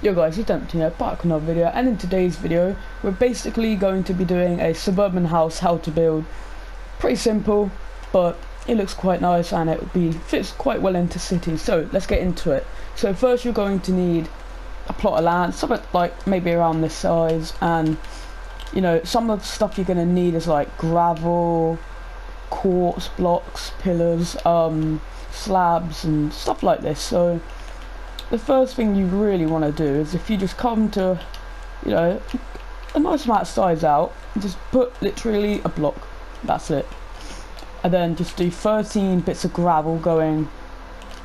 Yo guys, it's Adempting here, back with another video, and in today's video we're basically going to be doing a suburban house, how to build. Pretty simple, but it looks quite nice and fits quite well into cities, so let's get into it. So first you're going to need a plot of land, something like maybe around this size, and you know, some of the stuff you're going to need is like gravel, quartz blocks, pillars, slabs and stuff like this. So the first thing you really want to do is, if you just come to, you know, a nice amount of size out, just put literally a block, that's it, and then just do 13 bits of gravel going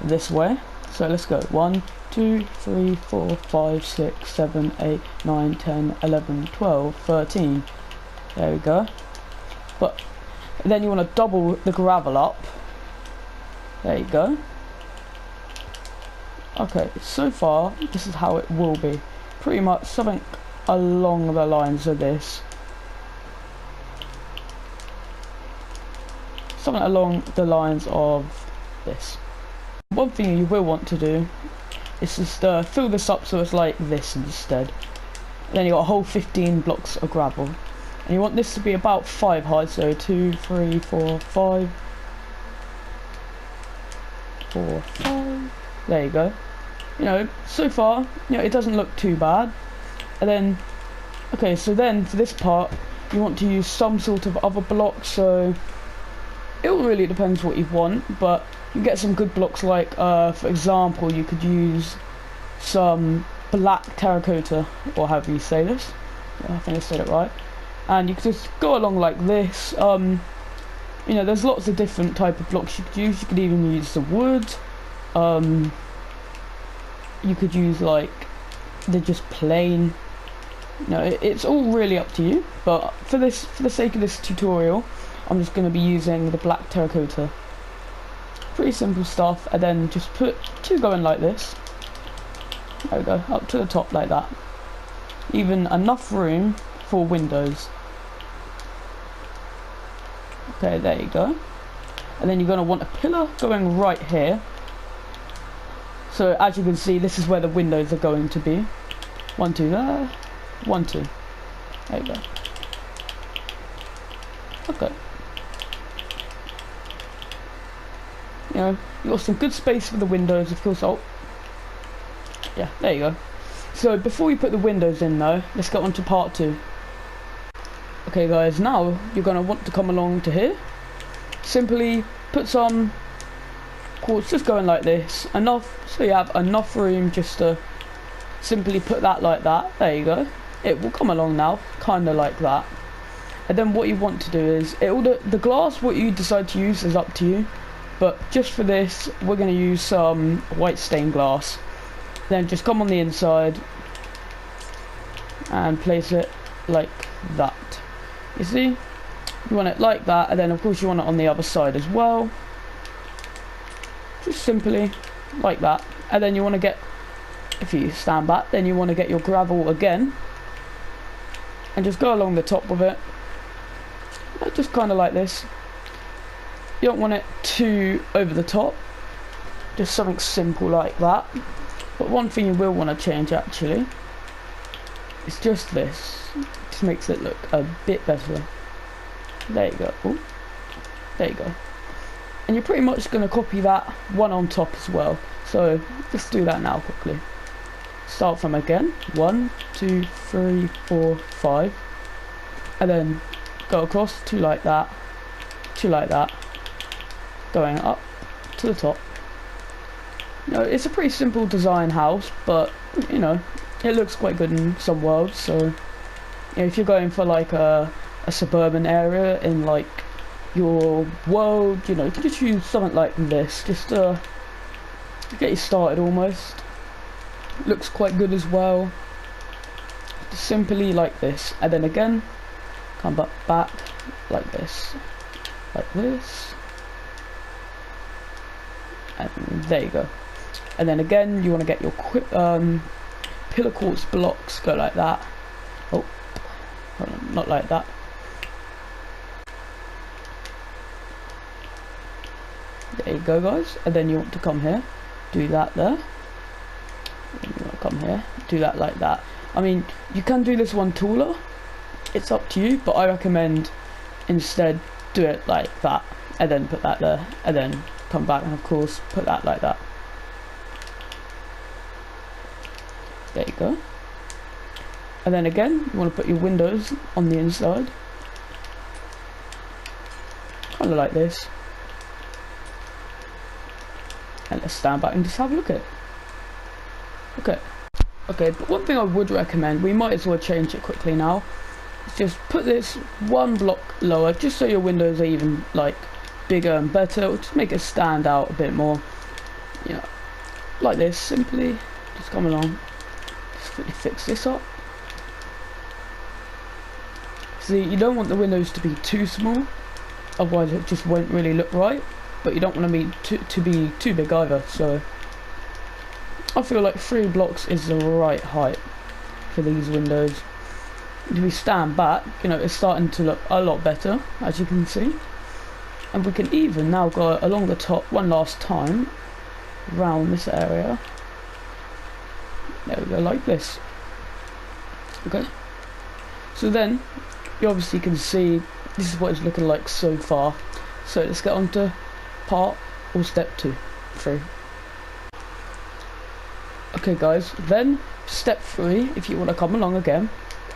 this way. So let's go 1 2 3 4 5 6 7 8 9 10 11 12 13. There we go. But then you want to double the gravel up. There you go. Okay, so far this is how it will be, pretty much something along the lines of this, something along the lines of this. One thing you will want to do is just fill this up so it's like this instead. Then you got a whole 15 blocks of gravel, and you want this to be about 5 high, so 2 3 4 5 4 5. There you go. You know, so far, you know, it doesn't look too bad. And then, okay, so then for this part, you want to use some sort of other block. So it all really depends what you want, but you get some good blocks like, for example, you could use some black terracotta, or however you say this. I think I said it right. And you could just go along like this. You know, there's lots of different type of blocks you could use. You could even use some wood. You could use like they're just plain. You know, it's all really up to you. But for the sake of this tutorial, I'm just going to be using the black terracotta. Pretty simple stuff, and then just put 2 going like this. There we go, up to the top like that. Even enough room for windows. Okay, there you go. And then you're going to want a pillar going right here. So as you can see, this is where the windows are going to be. 1 2 there, 1 2. There you go. Okay. You know, you got some good space for the windows, of course. Oh, yeah, there you go. So before we put the windows in though, let's get on to part 2. Okay guys, now you're going to want to come along to here. Simply put some quartz just going like this, enough so you have enough room just to simply put that like that. There you go. It will come along now, kind of like that. And then what you want to do is, the glass, what you decide to use is up to you, but just for this we're going to use some white stained glass. Then just come on the inside and place it like that. You see, you want it like that, and then of course you want it on the other side as well, just simply like that. And then you want to get, if you stand back, then you want to get your gravel again and just go along the top of it, just kind of like this. You don't want it too over the top, just something simple like that. But one thing you will want to change actually is just this. Just makes it look a bit better. There you go. Ooh. There you go. And you're pretty much going to copy that one on top as well. So let's do that now quickly. Start from again. 1 2 3 4 5, and then go across 2 like that, 2 like that, going up to the top. You know, it's a pretty simple design house, but you know, it looks quite good in some worlds. So you know, if you're going for like a suburban area in like your world, you know, you can just use something like this just to get you started almost. Looks quite good as well. Just simply like this, and then again come back like this, and there you go. And then again you want to get your pillar quartz blocks, go like that. Oh, hold on, not like that. There you go guys, and then you want to come here, do that there, and you want come here, do that like that. I mean, you can do this one taller, it's up to you, but I recommend instead do it like that, and then put that there, and then come back and of course put that like that. There you go. And then again, you want to put your windows on the inside, kind of like this. And let's stand back and just have a look at it. Okay, but one thing I would recommend, we might as well change it quickly now, is just put this one block lower, just so your windows are even like bigger and better. It'll just make it stand out a bit more. You know, like this, simply just come along, just quickly fix this up. See, you don't want the windows to be too small, otherwise it just won't really look right, but you don't want to be too big either. So I feel like 3 blocks is the right height for these windows. If we stand back, you know, it's starting to look a lot better, as you can see. And we can even now go along the top one last time, around this area. There we go, like this. Okay. So then, you obviously can see, this is what it's looking like so far. So let's get on to part, or step 2, 3. Okay guys, then step 3, if you want to come along again,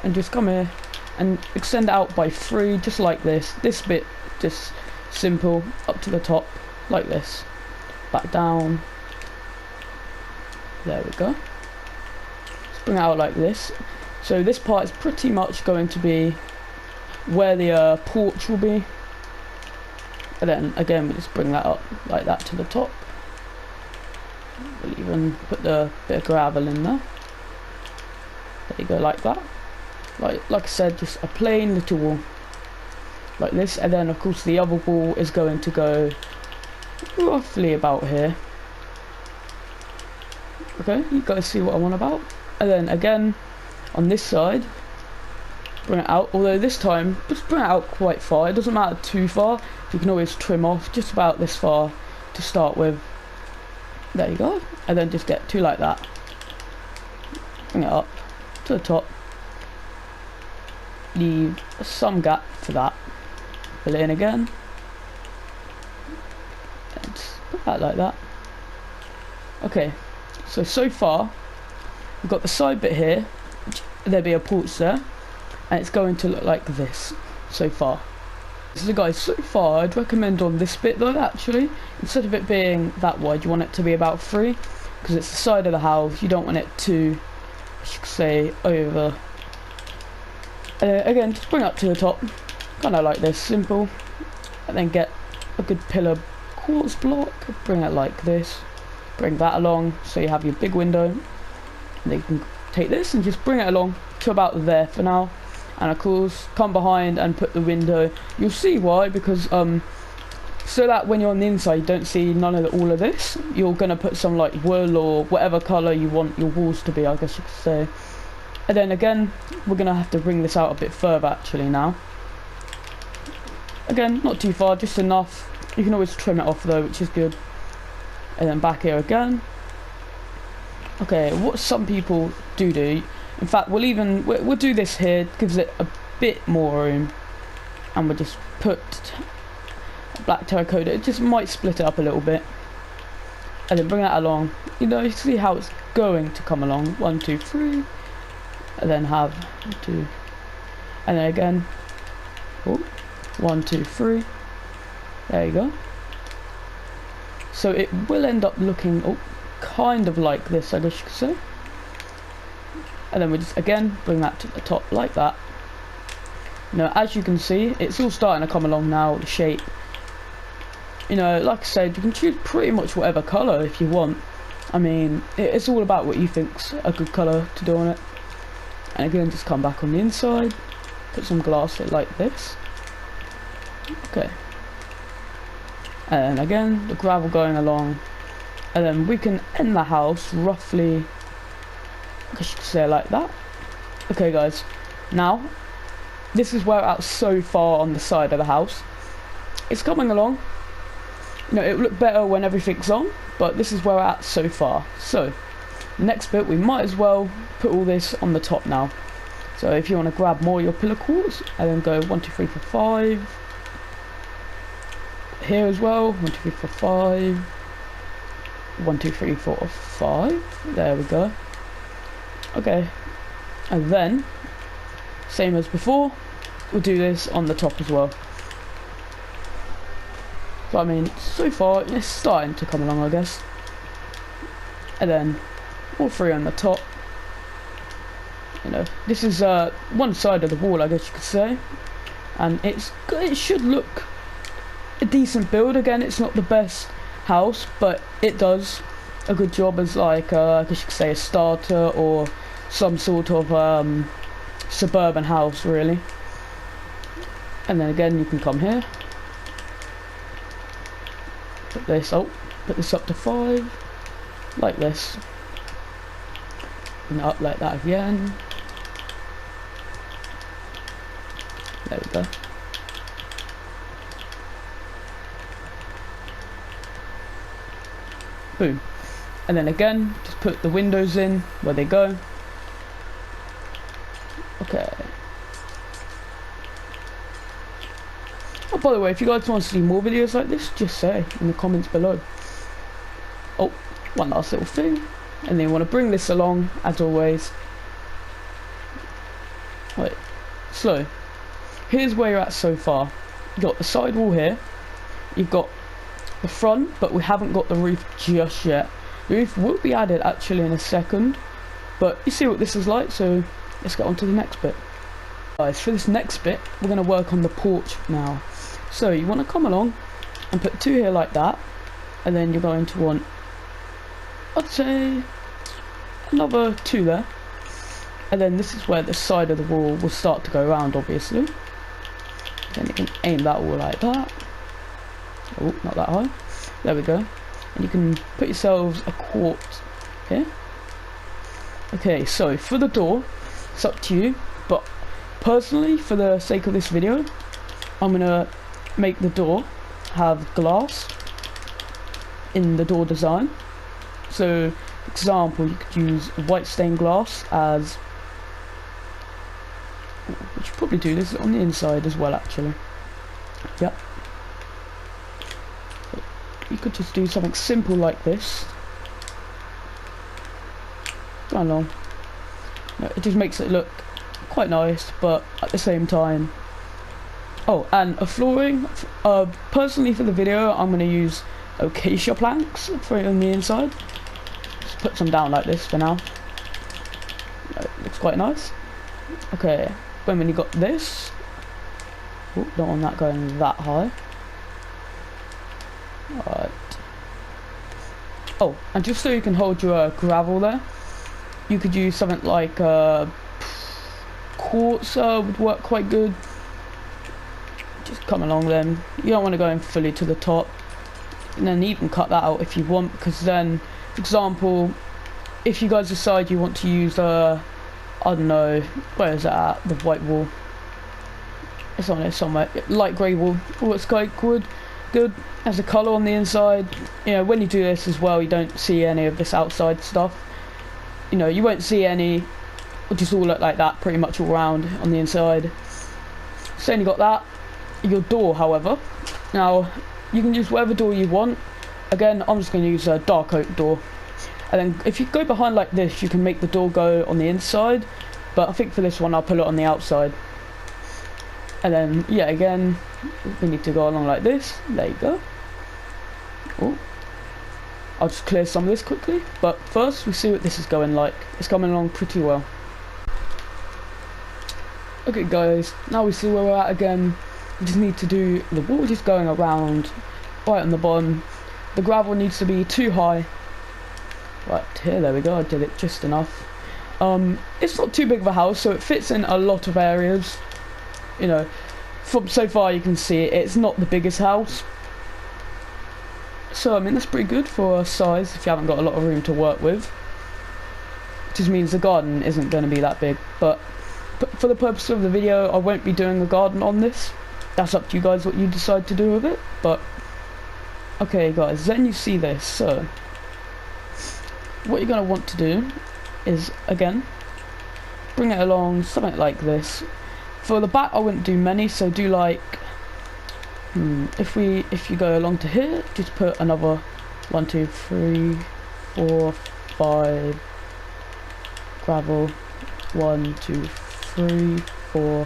and just come here, and extend out by 3, just like this. This bit, just simple, up to the top, like this. Back down. There we go. Let's bring it out like this. So this part is pretty much going to be where the porch will be. And then again, we just bring that up like that to the top. We'll even put the bit of gravel in there. There you go, like that. Like I said, just a plain little wall. Like this, and then of course the other wall is going to go roughly about here. Okay, you guys see what I'm on about? And then again, on this side, bring it out, although this time, just bring it out quite far. It doesn't matter too far, you can always trim off just about this far to start with. There you go, and then just get 2 like that. Bring it up to the top. Leave some gap for that. Fill it in again. And just put that like that. Okay, so far, we've got the side bit here, there'll be a porch there, and it's going to look like this, so far. So guys, so far, I'd recommend on this bit though, actually, instead of it being that wide, you want it to be about 3, because it's the side of the house, you don't want it to, as you could say, over. Again, just bring it up to the top, kind of like this, simple, and then get a good pillar quartz block, bring it like this, bring that along, so you have your big window, and then you can take this and just bring it along to about there for now. And of course, come behind and put the window. You'll see why, because so that when you're on the inside, you don't see none of all of this. You're gonna put some like wool or whatever colour you want your walls to be, I guess you could say. And then again, we're gonna have to bring this out a bit further actually now. Again, not too far, just enough. You can always trim it off though, which is good. And then back here again. Okay, what some people do. In fact, we'll do this here, gives it a bit more room, and we'll just put black terracotta. It just might split it up a little bit, and then bring that along. You know, you see how it's going to come along. 1, 2, 3, and then have 2, and then again. Oh, 1, 2, 3. There you go. So it will end up looking kind of like this, I guess you could say. And then we just again bring that to the top like that. Now, as you can see, it's all starting to come along now, the shape. You know, like I said, you can choose pretty much whatever colour if you want. I mean, it's all about what you think's a good colour to do on it. And again, just come back on the inside, put some glass like this. Okay. And again, the gravel going along. And then we can end the house roughly, I guess you could say, like that. Okay guys, now this is where we're at so far on the side of the house. It's coming along. You know, it will look better when everything's on, but this is where we're at so far. So Next bit, we might as well put all this on the top now. So if you want to grab more of your pillar quartz, and then go 1, 2, 3, 4, 5. Here as well, 1, 2, 3, 4, 5. 1, 2, 3, 4, 5. There we go. Okay, and then same as before, we'll do this on the top as well. So I mean, so far it's starting to come along, I guess. And then all 3 on the top. You know, this is one side of the wall, I guess you could say, and it should look a decent build. Again, it's not the best house, but it does a good job as like I guess you could say a starter or some sort of suburban house, really. And then again, you can come here, put this up to 5, like this, and up like that again. There we go. Boom. And then again, just put the windows in where they go. Okay. Oh, by the way, if you guys want to see more videos like this, just say in the comments below. Oh, one last little thing. And then you want to bring this along, as always. Wait. So, here's where you're at so far. You've got the side wall here. You've got the front, but we haven't got the roof just yet. The roof will be added actually in a second, but you see what this is like, so let's get on to the next bit. Guys, for this next bit, we're going to work on the porch now. So you want to come along and put 2 here like that, and then you're going to want, I'd say, another 2 there. And then this is where the side of the wall will start to go around, obviously. Then you can aim that wall like that. Oh, not that high. There we go. And you can put yourselves a quartz here. Okay, so for the door, it's up to you. But personally, for the sake of this video, I'm gonna make the door have glass in the door design. So, for example, you could use white stained glass as. We should probably do this on the inside as well, actually. Yep. You could just do something simple like this. Go along. No, it just makes it look quite nice, but at the same time. Oh, and a flooring. Personally, for the video, I'm going to use acacia planks for it on the inside. Just put some down like this for now. It looks quite nice. Okay, when you got this. Oh, don't want that going that high. Alright. Oh, and just so you can hold your gravel there, you could use something like quartz would work quite good. Just come along then. You don't want to go in fully to the top. And then you can cut that out if you want, because then, for example, if you guys decide you want to use I don't know, where is that at? The white wall. It's on there somewhere. Light grey wall. Oh, it's quite good. Good. Has a colour on the inside. You know, when you do this as well, you don't see any of this outside stuff. You know, you won't see any. It'll just all look like that pretty much all around on the inside. So then you got that. Your door, however. Now, you can use whatever door you want. Again, I'm just going to use a dark oak door. And then if you go behind like this, you can make the door go on the inside. But I think for this one, I'll put it on the outside. And then, yeah, again, we need to go along like this. There you go. Oh. I'll just clear some of this quickly. But first, we see what this is going like. It's coming along pretty well. Okay, guys, now we see where we're at again. We just need to do the wall just going around right on the bottom. The gravel needs to be too high. Right here, there we go. I did it just enough. It's not too big of a house, so it fits in a lot of areas. You know, from so far you can see it's not the biggest house. So I mean that's pretty good for a size if you haven't got a lot of room to work with. It just means the garden isn't going to be that big. But for the purpose of the video, I won't be doing a garden on this. That's up to you guys what you decide to do with it. But okay guys, then you see this. So what you're going to want to do is, again, bring it along something like this. For the back I wouldn't do many, so do like if you go along to here, just put another 1 2 3 4 5 gravel, 1 2 3 4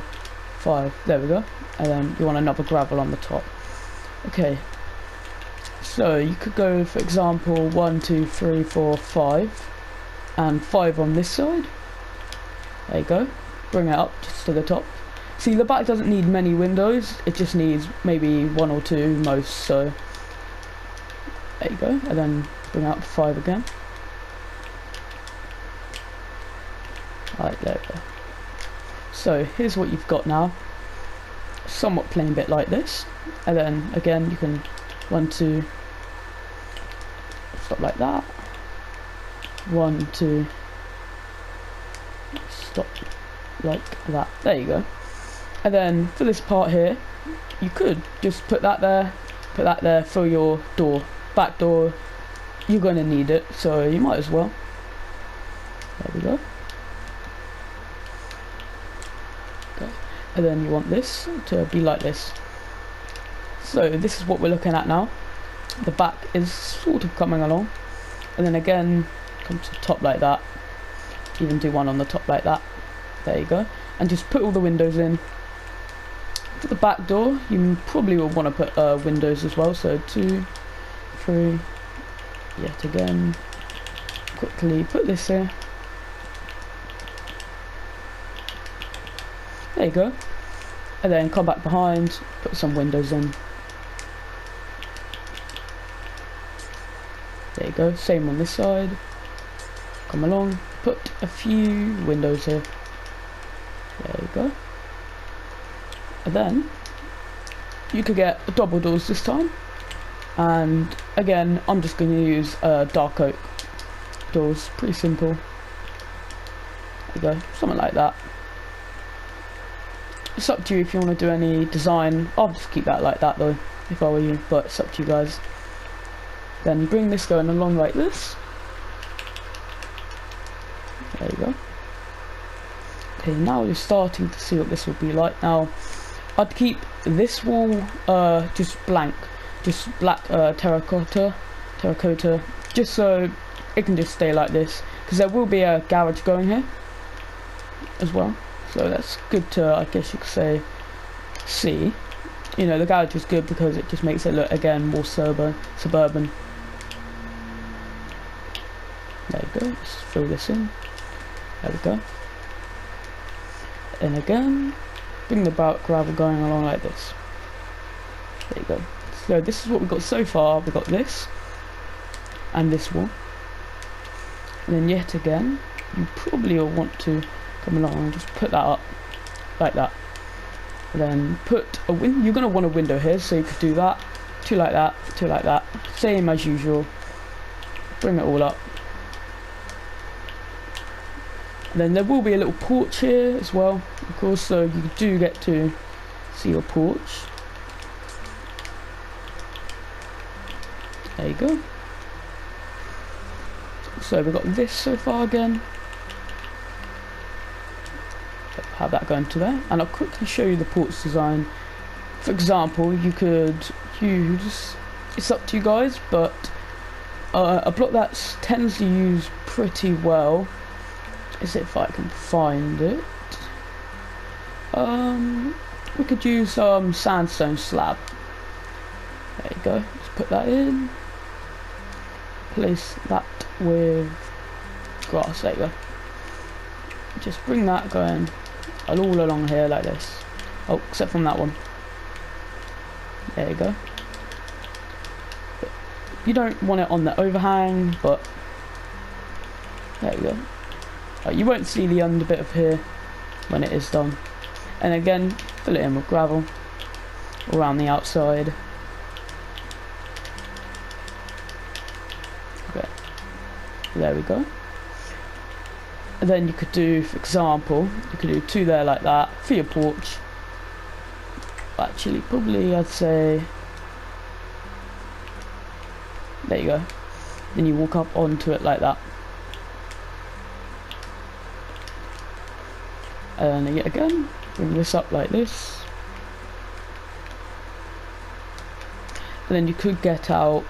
5, there we go. And then you want another gravel on the top. Okay, so you could go, for example, 1 2 3 4 5 and 5 on this side. There you go. Bring it up just to the top. See, the back doesn't need many windows, it just needs maybe 1 or 2 most, so there you go. And then bring it up to 5 again. Right, there we go. So here's what you've got now. Somewhat plain bit like this. And then again you can 1 2 stop like that. 1 2 stop like that. There you go. And then for this part here, you could just put that there for your door, back door. You're going to need it, so you might as well. There we go. Okay. And then you want this to be like this. So this is what we're looking at now. The back is sort of coming along, and then again come to the top like that. Even do one on the top like that. There you go. And just put all the windows in. For the back door, you probably will want to put windows as well. So 2 3, yet again, quickly put this here. There you go. And then come back behind, put some windows in. There you go. Same on this side. Come along, put a few windows here. There you go. And then you could get double doors this time, and again I'm just going to use dark oak doors. Pretty simple. There you go, something like that. It's up to you if you want to do any design. I'll just keep that like that though if I were you, but it's up to you guys. Then bring this going along like this. There you go. Okay, now you're starting to see what this will be like. Now I'd keep this wall just blank, just black terracotta, just so it can just stay like this, because there will be a garage going here as well, so that's good to, I guess you could say, see. You know, the garage is good because it just makes it look, again, more suburban. There you go, let's fill this in. There we go. And again, bring the gravel going along like this. There you go. So this is what we've got so far. We've got this and this wall, and then yet again you probably will want to come along and just put that up like that, and then put a you're going to want a window here, so you could do that, 2 like that, 2 like that, same as usual. Bring it all up. And then there will be a little porch here as well, of course, so you do get to see your porch. There you go. So we've got this so far again. Have that going to there, and I'll quickly show you the porch design. For example, you could use, it's up to you guys, but a block that tends to use pretty well is, if I can find it, we could use sandstone slab. There you go. Let's put that in. Place that with grass. There you go. Just bring that going all along here like this. Oh, except from that one. There you go. You don't want it on the overhang, but there you go. You won't see the under bit of here when it is done. And again, fill it in with gravel around the outside. Okay, there we go. And then you could do, for example, you could do 2 there like that for your porch. Actually, probably I'd say, there you go. Then you walk up onto it like that. And then yet again, bring this up like this. And then you could get out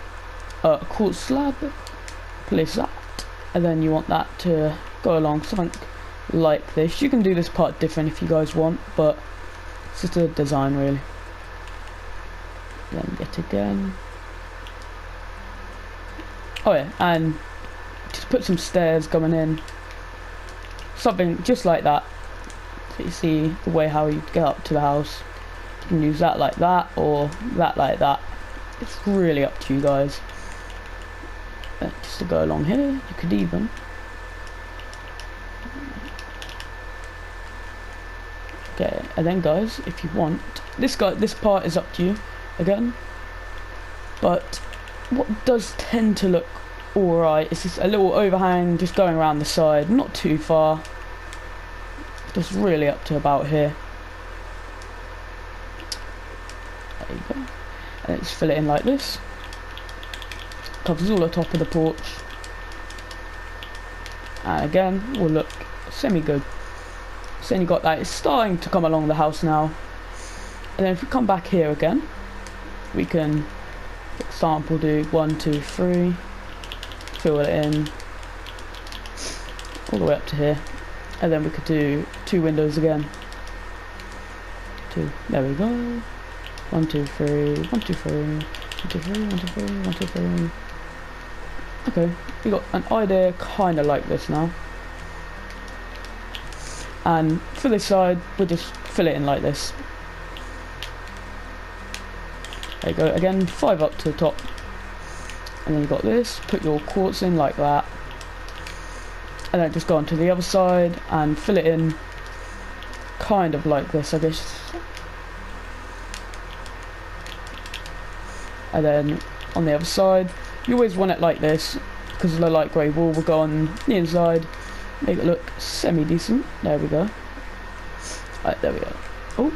a quartz slab, place that, and then you want that to go along something like this. You can do this part different if you guys want, but it's just a design really. Then yet again. Oh yeah, and just put some stairs coming in. Something just like that. So you see the way how you get up to the house. You can use that like that, or that like that. It's really up to you guys. Just to go along here, you could even okay, and then guys, if you want this part is up to you again, but what does tend to look alright is just a little overhang just going around the side, not too far, just really up to about here. There you go. And then just fill it in like this. Covers all the top of the porch. And again, will look semi-good. So then you got that. It's starting to come along the house now. And then if we come back here again, we can, for example, do 1, 2, 3. Fill it in all the way up to here. And then we could do 2 windows again. 2. There we go. 1, 2, 3. 1, 2, 3. 1, 2, 3. 1, 2, 3. 1, 2, 3. Okay, we got an idea kind of like this now. And for this side, we'll just fill it in like this. There you go, again, 5 up to the top. And then you got this, put your quartz in like that. And then just go on to the other side and fill it in kind of like this, I guess. And then on the other side, you always want it like this, because the light grey wall will go on the inside, make it look semi-decent. There we go. Right, there we go. Oh,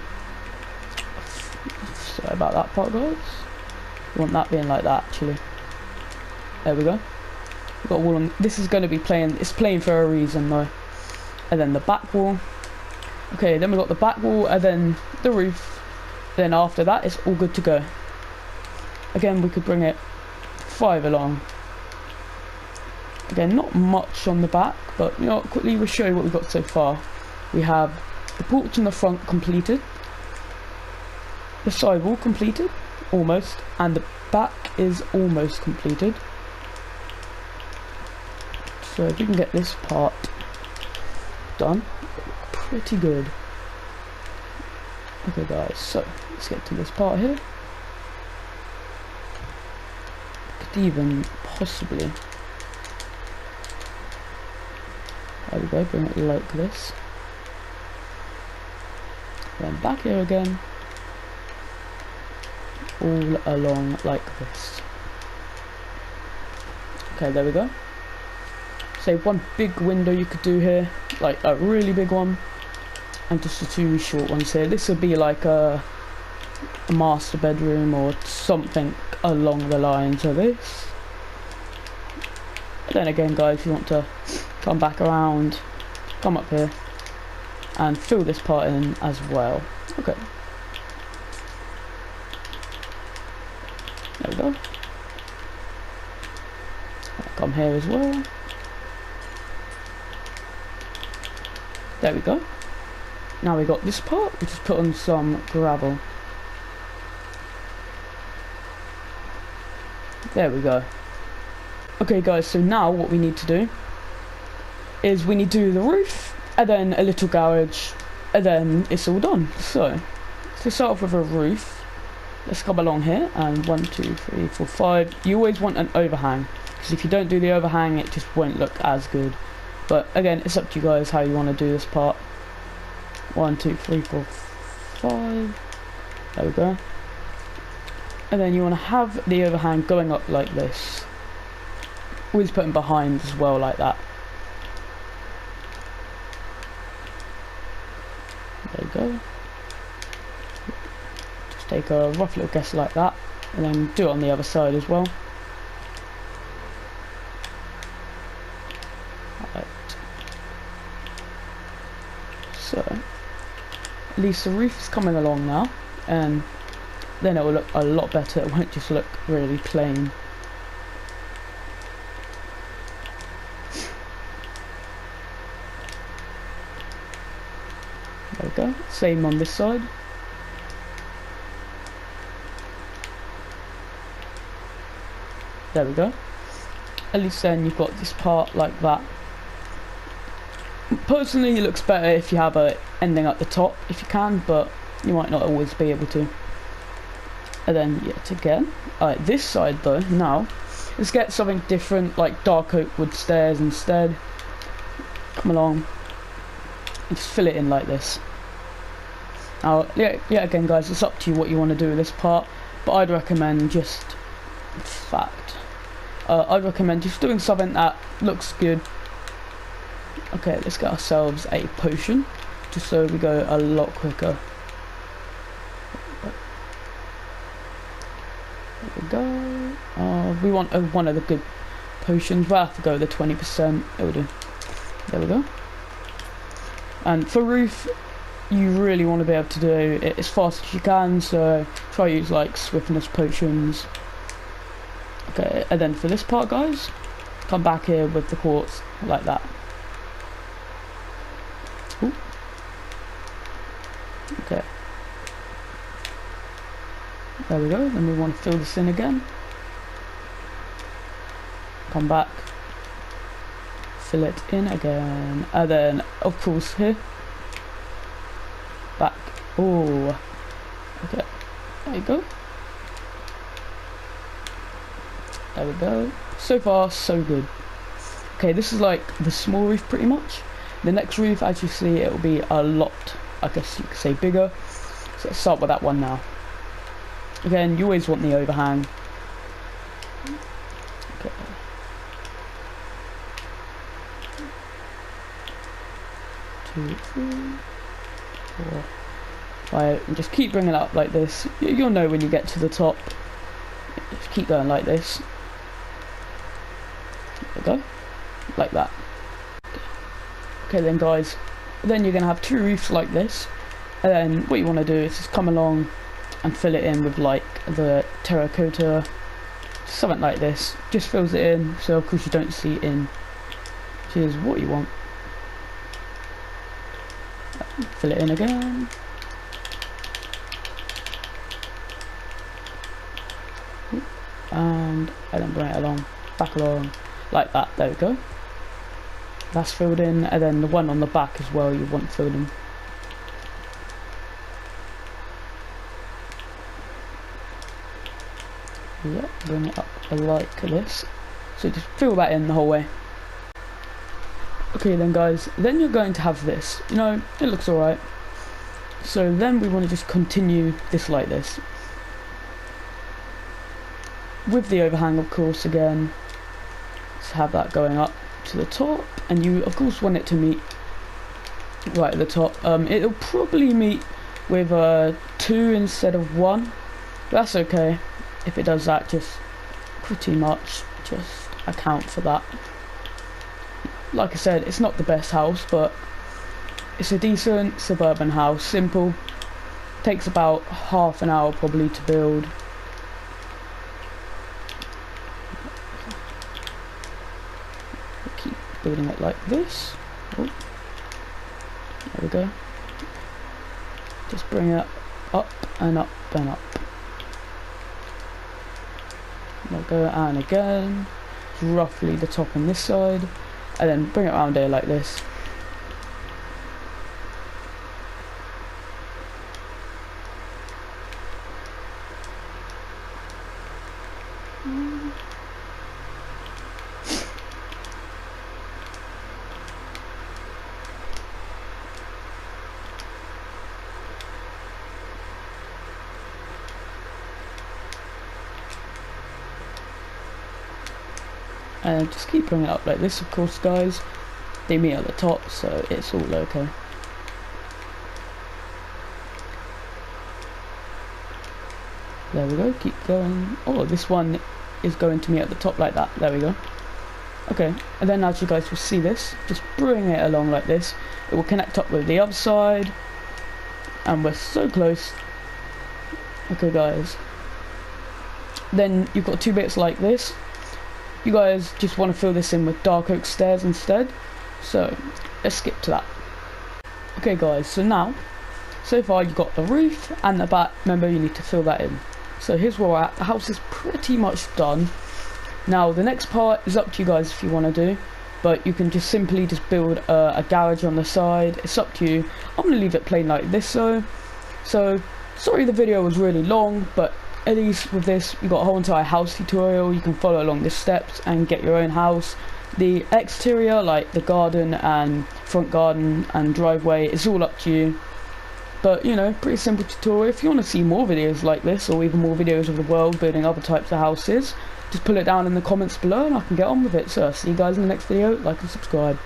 sorry about that part, guys. You want that being like that, actually. There we go. We've got a wall on. This is going to be plain. It's plain for a reason, though. And then the back wall. Okay, then we've got the back wall, and then the roof. Then after that, it's all good to go. Again, we could bring it 5 along. Again, not much on the back, but you know what, quickly we'll show you what we've got so far. We have the porch in the front completed, the side wall completed, almost, and the back is almost completed. So if we can get this part done, pretty good. Okay guys, so let's get to this part here. Could even possibly, there we go, bring it like this. Then back here again, all along like this. Okay, there we go. Say one big window you could do here, like a really big one, and just the 2 short ones here. This would be like a master bedroom or something along the lines of this. But then again guys, if you want to come back around, come up here and fill this part in as well. Okay, there we go. I'll come here as well. There we go. Now we got this part, we just put on some gravel. There we go. Okay guys, so now what we need to do is we need to do the roof, and then a little garage, and then it's all done. So, to start off with a roof, let's come along here, and 1, 2, 3, 4, 5. You always want an overhang, because if you don't do the overhang, it just won't look as good. But again, it's up to you guys how you want to do this part. 1, 2, 3, 4, 5. There we go. And then you want to have the overhang going up like this. Always put them behind as well, like that. There you go. Just take a rough little guess like that, and then do it on the other side as well. Right. So least the roof is coming along now, and then it will look a lot better. It won't just look really plain. There we go. Same on this side. There we go. At least then you've got this part like that. Personally, it looks better if you have a ending at the top, if you can, but you might not always be able to. And then yet again, alright, this side though, now, let's get something different, like dark oak wood stairs instead. Come along, and just fill it in like this. Now, yeah, again guys, it's up to you what you want to do with this part, but I'd recommend just, I'd recommend just doing something that looks good. Okay, let's get ourselves a potion, just so we go a lot quicker. There we go. We want one of the good potions. We'll have to go with the 20%. It'll do. There we go. And for roof, you really want to be able to do it as fast as you can, so try to use like swiftness potions. Okay, and then for this part guys, come back here with the quartz like that. Ooh. Okay, there we go. Then we want to fill this in again, come back, fill it in again, and then of course here, back. Oh, okay, there you go. There we go. So far, so good. Okay, this is like the small roof pretty much. The next roof, as you see, it will be a lot, I guess you could say, bigger. So let's start with that one now. Again, you always want the overhang. Okay. 2, 3, 4, 5, and just keep bringing it up like this. You'll know when you get to the top. Just keep going like this. There we go, like that. Okay then guys, then you're going to have two roofs like this, and then what you want to do is just come along and fill it in with like the terracotta, something like this. Just fills it in, so of course you don't see it in, which is what you want. Fill it in again. And then bring it along, back along, like that. There we go. That's filled in, and then the one on the back as well you want filled in. Yep, bring it up like this. So just fill that in the whole way. Okay then guys, then you're going to have this. You know, it looks alright. So then we want to just continue this like this. With the overhang of course again. Let's have that going up to the top, and you of course want it to meet right at the top. It'll probably meet with 2 instead of 1, but that's okay. If it does that, just pretty much just account for that. Like I said, it's not the best house, but it's a decent suburban house. Simple, takes about half an hour probably to build. Keep building it like this. Oh, there we go. Just bring it up and up and up. There we go, and again, roughly the top on this side, and then bring it around here like this. And just keep bringing it up like this, of course guys. They meet at the top, so it's all okay. There we go, keep going. Oh, this one is going to meet at the top like that. There we go. Okay, and then as you guys will see this, just bring it along like this. It will connect up with the other side. and we're so close. Okay guys, then you've got 2 bits like this. You guys just want to fill this in with dark oak stairs instead, so let's skip to that. Okay guys, so now, so far you've got the roof and the back. Remember, you need to fill that in. So here's where we're at. The house is pretty much done. Now the next part is up to you guys if you want to do, but you can just simply just build a garage on the side. It's up to you. I'm going to leave it plain like this though. So sorry the video was really long, but at least with this you got a whole entire house tutorial. You can follow along the steps and get your own house. The exterior, like the garden and front garden and driveway, it's all up to you. But you know, pretty simple tutorial. If you want to see more videos like this, or even more videos of the world building other types of houses, just put it down in the comments below and I can get on with it. So see you guys in the next video. Like and subscribe.